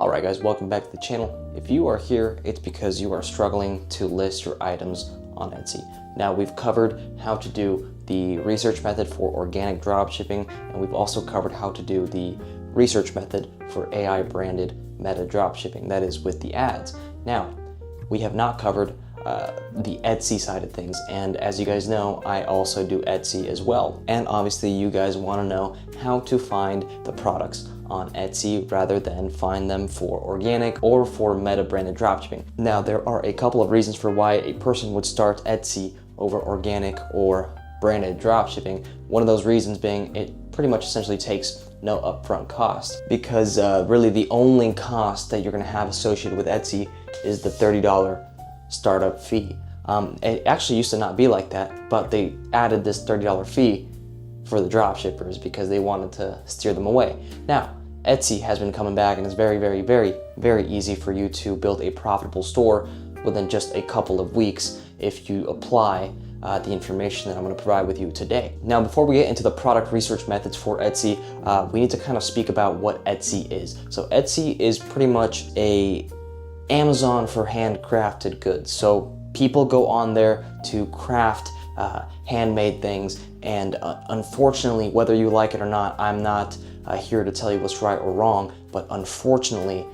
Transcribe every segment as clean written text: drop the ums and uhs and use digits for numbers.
Alright guys, welcome back to the channel. If you are here, it's because you are struggling to list your items on Etsy. Now we've covered how to do the research method for organic dropshipping, and we've also covered how to do the research method for AI branded meta dropshipping, that is with the ads. Now, we have not covered the Etsy side of things, and as you guys know, I also do Etsy as well. And obviously you guys want to know how to find the products on Etsy rather than find them for organic or for meta branded dropshipping. Now there are a couple of reasons for why a person would start Etsy over organic or branded dropshipping. One of those reasons being it pretty much essentially takes no upfront cost, because really the only cost that you're going to have associated with Etsy is the $30 startup fee. It actually used to not be like that, but they added this $30 fee for the drop shippers because they wanted to steer them away. Now, Etsy has been coming back, and it's very easy for you to build a profitable store within just a couple of weeks if you apply the information that I'm going to provide with you today. Now, before we get into the product research methods for Etsy, we need to kind of speak about what Etsy is. So Etsy is pretty much a Amazon for handcrafted goods. So people go on there to craft handmade things, and unfortunately, whether you like it or not, I'm not here to tell you what's right or wrong, but unfortunately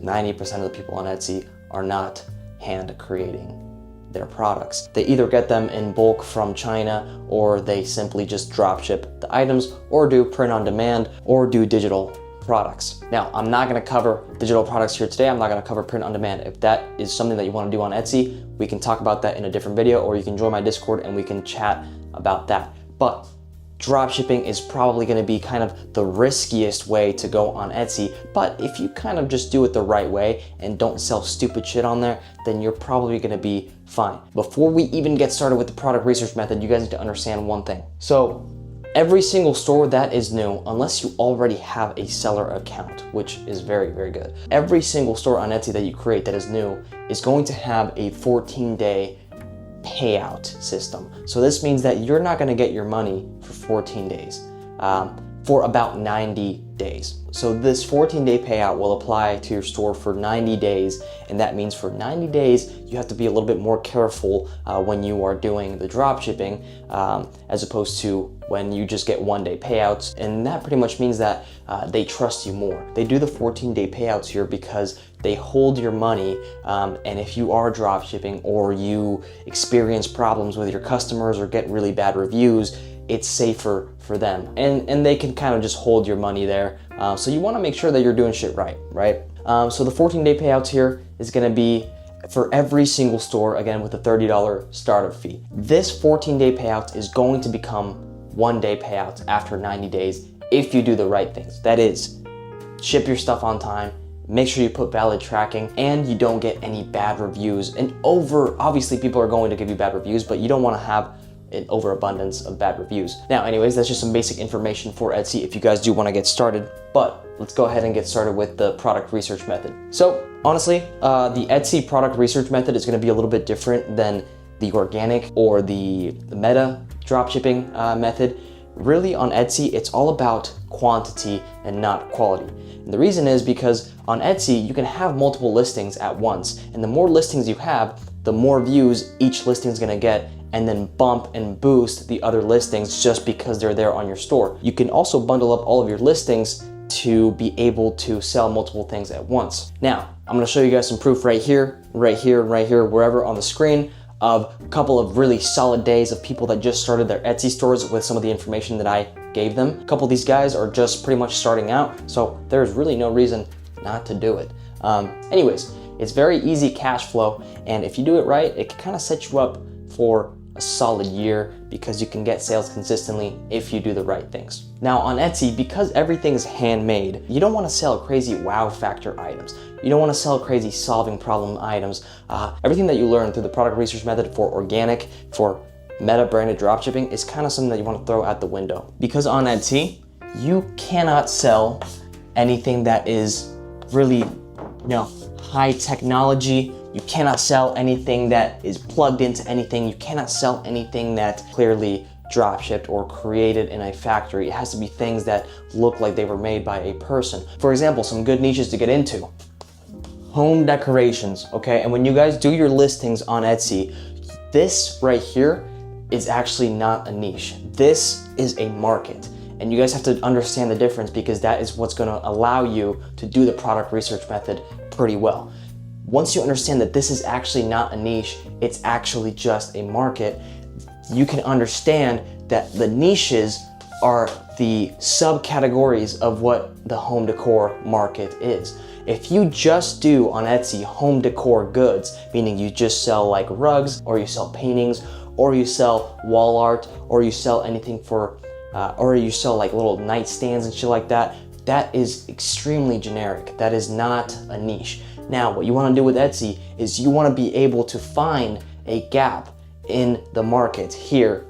90% of the people on Etsy are not hand creating their products. They either get them in bulk from China, or they simply just drop ship the items, or do print on demand, or do digital products. Now, I'm not going to cover digital products here today. I'm not going to cover print on demand. If that is something that you want to do on Etsy, we can talk about that in a different video, or you can join my Discord and we can chat about that. But dropshipping is probably going to be kind of the riskiest way to go on Etsy, but if you kind of just do it the right way and don't sell stupid shit on there, then you're probably going to be fine. Before we even get started with the product research method, you guys need to understand one thing. So every single store that is new, unless you already have a seller account, which is very good, every single store on Etsy that you create that is new is going to have a 14-day payout system. So this means that you're not going to get your money for 14 days, for about 90 days. So this 14-day payout will apply to your store for 90 days, and that means for 90 days you have to be a little bit more careful when you are doing the drop shipping, as opposed to when you just get 1-day payouts. And that pretty much means that they trust you more. They do the 14-day payouts here because they hold your money, and if you are drop shipping or you experience problems with your customers or get really bad reviews, it's safer for them, and they can kind of just hold your money there. So you want to make sure that you're doing shit right? So the 14-day payouts here is going to be for every single store, again with a $30 startup fee. This 14-day payout is going to become 1-day payouts after 90 days if you do the right things. That is, ship your stuff on time, make sure you put valid tracking, and you don't get any bad reviews. And obviously people are going to give you bad reviews, but you don't want to have an overabundance of bad reviews. Now, anyways, that's just some basic information for Etsy if you guys do want to get started. But let's go ahead and get started with the product research method. So honestly, the Etsy product research method is going to be a little bit different than the organic or the meta dropshipping method. Really, on Etsy, it's all about quantity and not quality. And the reason is because on Etsy, you can have multiple listings at once, and the more listings you have, the more views each listing is going to get, and then bump and boost the other listings just because they're there on your store. You can also bundle up all of your listings to be able to sell multiple things at once. Now, I'm going to show you guys some proof right here, wherever on the screen, of a couple of really solid days of people that just started their Etsy stores with some of the information that I gave them. A couple of these guys are just pretty much starting out, so there's really no reason not to do it. Anyways, it's very easy cash flow, and if you do it right, it can kind of set you up for a solid year because you can get sales consistently if you do the right things. Now on Etsy, because everything is handmade, you don't want to sell crazy wow factor items. You don't want to sell crazy solving problem items. Everything that you learn through the product research method for organic, for meta branded dropshipping is kind of something that you want to throw out the window. Because on Etsy, you cannot sell anything that is really, high technology. You cannot sell anything that is plugged into anything. You cannot sell anything that clearly drop shipped or created in a factory. It has to be things that look like they were made by a person. For example, some good niches to get into: home decorations, okay? And when you guys do your listings on Etsy, this right here is actually not a niche. This is a market. And you guys have to understand the difference, because that is what's gonna allow you to do the product research method pretty well. Once you understand that this is actually not a niche, it's actually just a market, you can understand that the niches are the subcategories of what the home decor market is. If you just do on Etsy home decor goods, meaning you just sell like rugs, or you sell paintings, or you sell wall art, or you sell anything for, or you sell like little nightstands and shit like that, that is extremely generic. That is not a niche. Now, what you want to do with Etsy is you want to be able to find a gap in the market here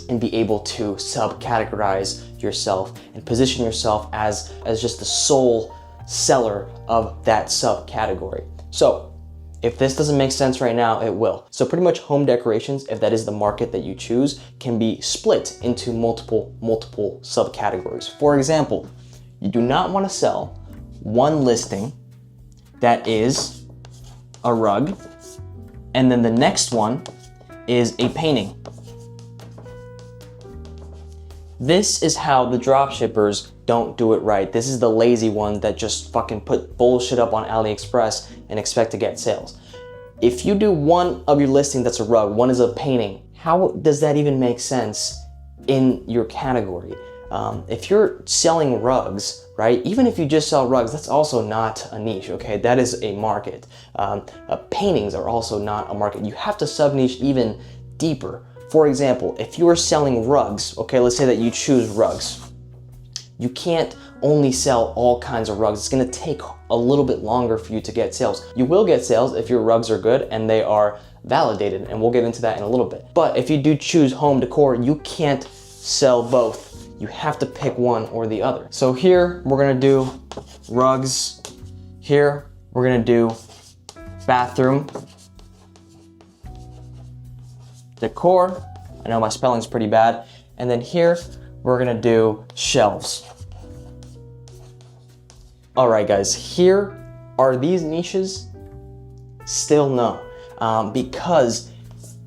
and be able to subcategorize yourself and position yourself as just the sole seller of that subcategory. So if this doesn't make sense right now, it will. So pretty much home decorations, if that is the market that you choose, can be split into multiple subcategories. For example, you do not want to sell one listing that is a rug, and then the next one is a painting. This is how the dropshippers don't do it right. This is the lazy one that just fucking put bullshit up on AliExpress and expect to get sales. If you do one of your listing that's a rug, one is a painting, how does that even make sense in your category? If you're selling rugs, right? Even if you just sell rugs, that's also not a niche, okay? That is a market. Paintings are also not a market. You have to sub-niche even deeper. For example, if you are selling rugs, okay, let's say that you choose rugs. You can't only sell all kinds of rugs. It's gonna take a little bit longer for you to get sales. You will get sales if your rugs are good and they are validated, and we'll get into that in a little bit. But if you do choose home decor, you can't sell both. You have to pick one or the other. So here we're gonna do rugs. Here we're gonna do bathroom decor. I know my spelling's pretty bad. And then here we're gonna do shelves. All right, guys, here are these niches? Still no, because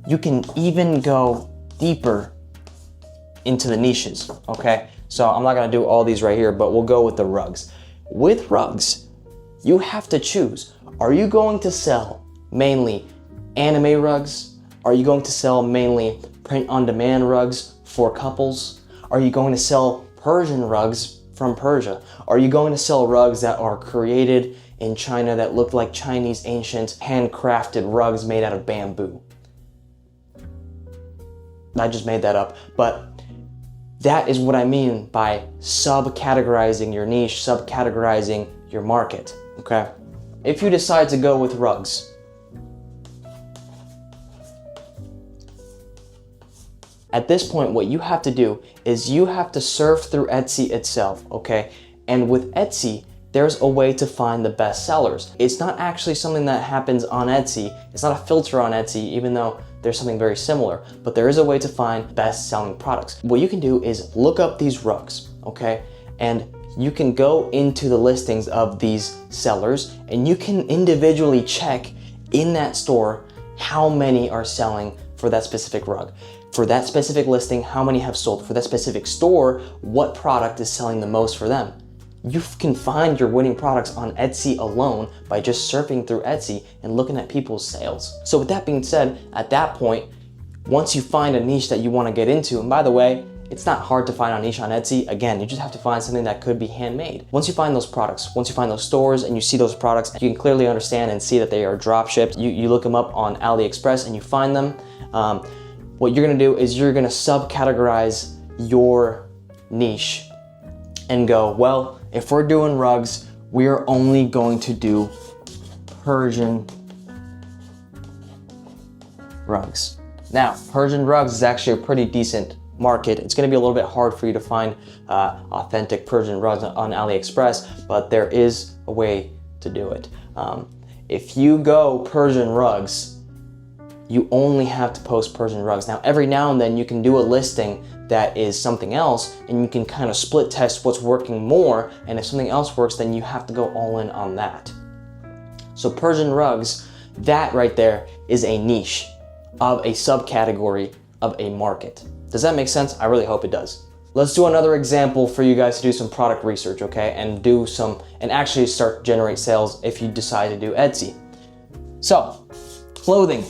you can even go deeper into the niches, okay? So I'm not gonna do all these right here, but we'll go with the rugs. With rugs, you have to choose. Are you going to sell mainly anime rugs? Are you going to sell mainly print-on-demand rugs for couples? Are you going to sell Persian rugs from Persia? Are you going to sell rugs that are created in China that look like Chinese ancient handcrafted rugs made out of bamboo? I just made that up, but that is what I mean by subcategorizing your niche, subcategorizing your market, okay? If you decide to go with rugs, at this point, what you have to do is you have to surf through Etsy itself, okay? And with Etsy, there's a way to find the best sellers. It's not actually something that happens on Etsy. It's not a filter on Etsy, even though there's something very similar, but there is a way to find best-selling products. What you can do is look up these rugs, okay? And you can go into the listings of these sellers, and you can individually check in that store how many are selling for that specific rug. For that specific listing, how many have sold? For that specific store, what product is selling the most for them? You can find your winning products on Etsy alone by just surfing through Etsy and looking at people's sales. So with that being said, at that point, once you find a niche that you want to get into, and by the way, it's not hard to find a niche on Etsy. Again, you just have to find something that could be handmade. Once you find those products, once you find those stores and you see those products, you can clearly understand and see that they are drop shipped. You look them up on AliExpress and you find them. What you're gonna do is you're gonna subcategorize your niche and go, well, if we're doing rugs, we're only going to do Persian rugs. Now, Persian rugs is actually a pretty decent market. It's gonna be a little bit hard for you to find authentic Persian rugs on AliExpress, but there is a way to do it. If you go Persian rugs, you only have to post Persian rugs. Now, every now and then you can do a listing that is something else, and you can kind of split test what's working more, and if something else works, then you have to go all in on that. So Persian rugs, that right there is a niche of a subcategory of a market. Does that make sense? I really hope it does. Let's do another example for you guys to do some product research, okay? And actually start to generate sales if you decide to do Etsy. So, clothing.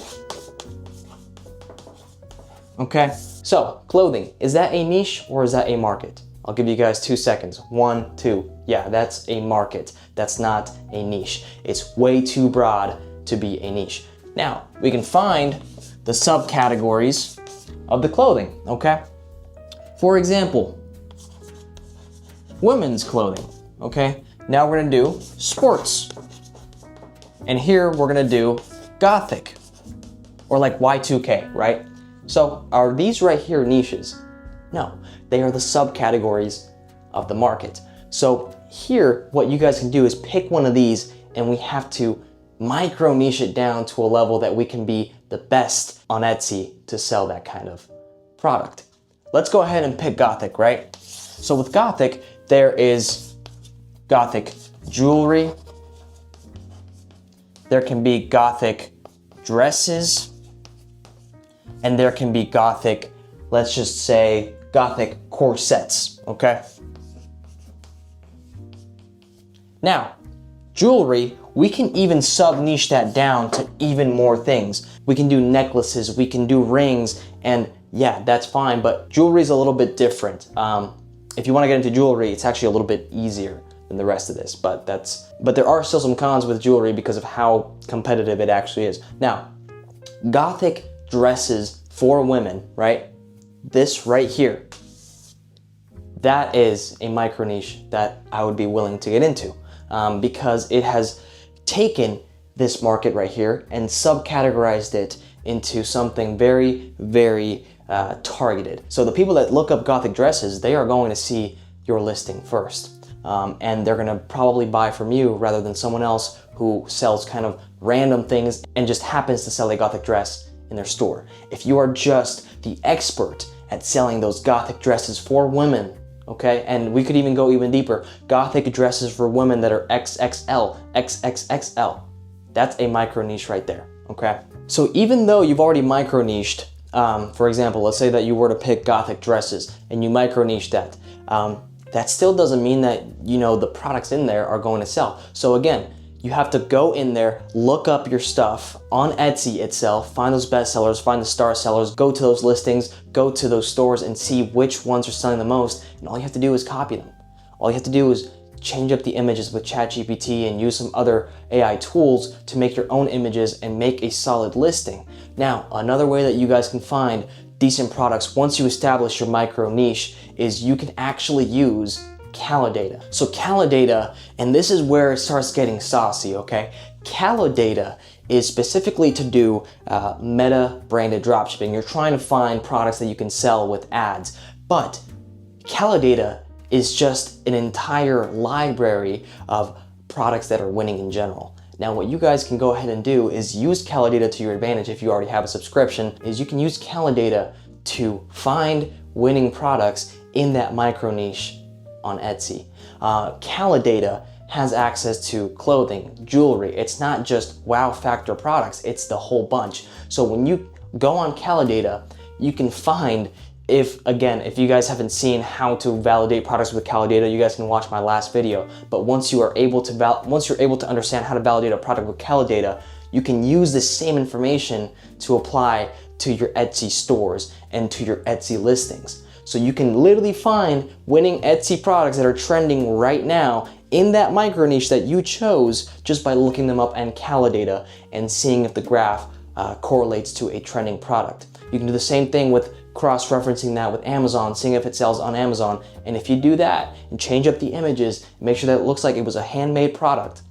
Okay, so clothing, is that a niche or is that a market? I'll give you guys 2 seconds. 1, 2. Yeah, that's a market. That's not a niche. It's way too broad to be a niche. Now, we can find the subcategories of the clothing, okay? For example, women's clothing, okay? Now we're gonna do sports. And here we're gonna do gothic, or like Y2K, right? So are these right here niches? No, they are the subcategories of the market. So here, what you guys can do is pick one of these, and we have to micro niche it down to a level that we can be the best on Etsy to sell that kind of product. Let's go ahead and pick gothic, right? So with gothic, there is gothic jewelry. There can be gothic dresses. And there can be gothic, let's just say, gothic corsets, okay? Now, jewelry, we can even sub-niche that down to even more things. We can do necklaces, we can do rings, and yeah, that's fine, but jewelry is a little bit different. If you want to get into jewelry, it's actually a little bit easier than the rest of this, but there are still some cons with jewelry because of how competitive it actually is. Now, gothic dresses for women, right? This right here, that is a micro niche that I would be willing to get into because it has taken this market right here and subcategorized it into something very, very targeted. So the people that look up gothic dresses, they are going to see your listing first. And they're gonna probably buy from you rather than someone else who sells kind of random things and just happens to sell a gothic dress in their store. If you are just the expert at selling those gothic dresses for women, okay, and we could even go even deeper, gothic dresses for women that are XXL, XXXL, that's a micro niche right there, okay? So even though you've already micro niched, for example, let's say that you were to pick gothic dresses and you micro niche that, that still doesn't mean that, you know, the products in there are going to sell. So again, you have to go in there, look up your stuff on Etsy itself, find those best sellers, find the star sellers, go to those listings, go to those stores and see which ones are selling the most, and all you have to do is copy them. All you have to do is change up the images with ChatGPT and use some other AI tools to make your own images and make a solid listing. Now, another way that you guys can find decent products once you establish your micro niche is you can actually use Calidata. So Calidata, and this is where it starts getting saucy, okay? Calidata is specifically to do meta branded dropshipping. You're trying to find products that you can sell with ads, but Calidata is just an entire library of products that are winning in general. Now what you guys can go ahead and do is use Calidata to your advantage if you already have a subscription, is you can use Calidata to find winning products in that micro niche on Etsy. Calidata has access to clothing, jewelry. It's not just wow factor products, it's the whole bunch. So when you go on Calidata, you can find, if you guys haven't seen how to validate products with Calidata, you guys can watch my last video. But once you're able to understand how to validate a product with Calidata, you can use the same information to apply to your Etsy stores and to your Etsy listings. So you can literally find winning Etsy products that are trending right now in that micro niche that you chose just by looking them up on Calidata and seeing if the graph correlates to a trending product. You can do the same thing with cross-referencing that with Amazon, seeing if it sells on Amazon. And if you do that and change up the images, make sure that it looks like it was a handmade product,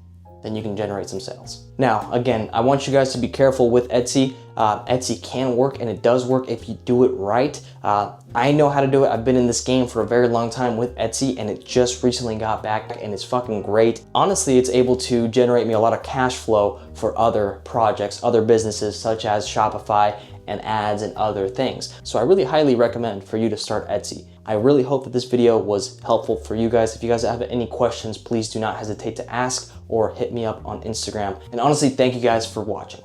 then you can generate some sales. Now, again, I want you guys to be careful with Etsy. Etsy can work, and it does work if you do it right. I know how to do it. I've been in this game for a very long time with Etsy, and it just recently got back, and it's fucking great. Honestly, it's able to generate me a lot of cash flow for other projects, other businesses such as Shopify and ads and other things. So I really highly recommend for you to start Etsy. I really hope that this video was helpful for you guys. If you guys have any questions, please do not hesitate to ask or hit me up on Instagram. And honestly, thank you guys for watching.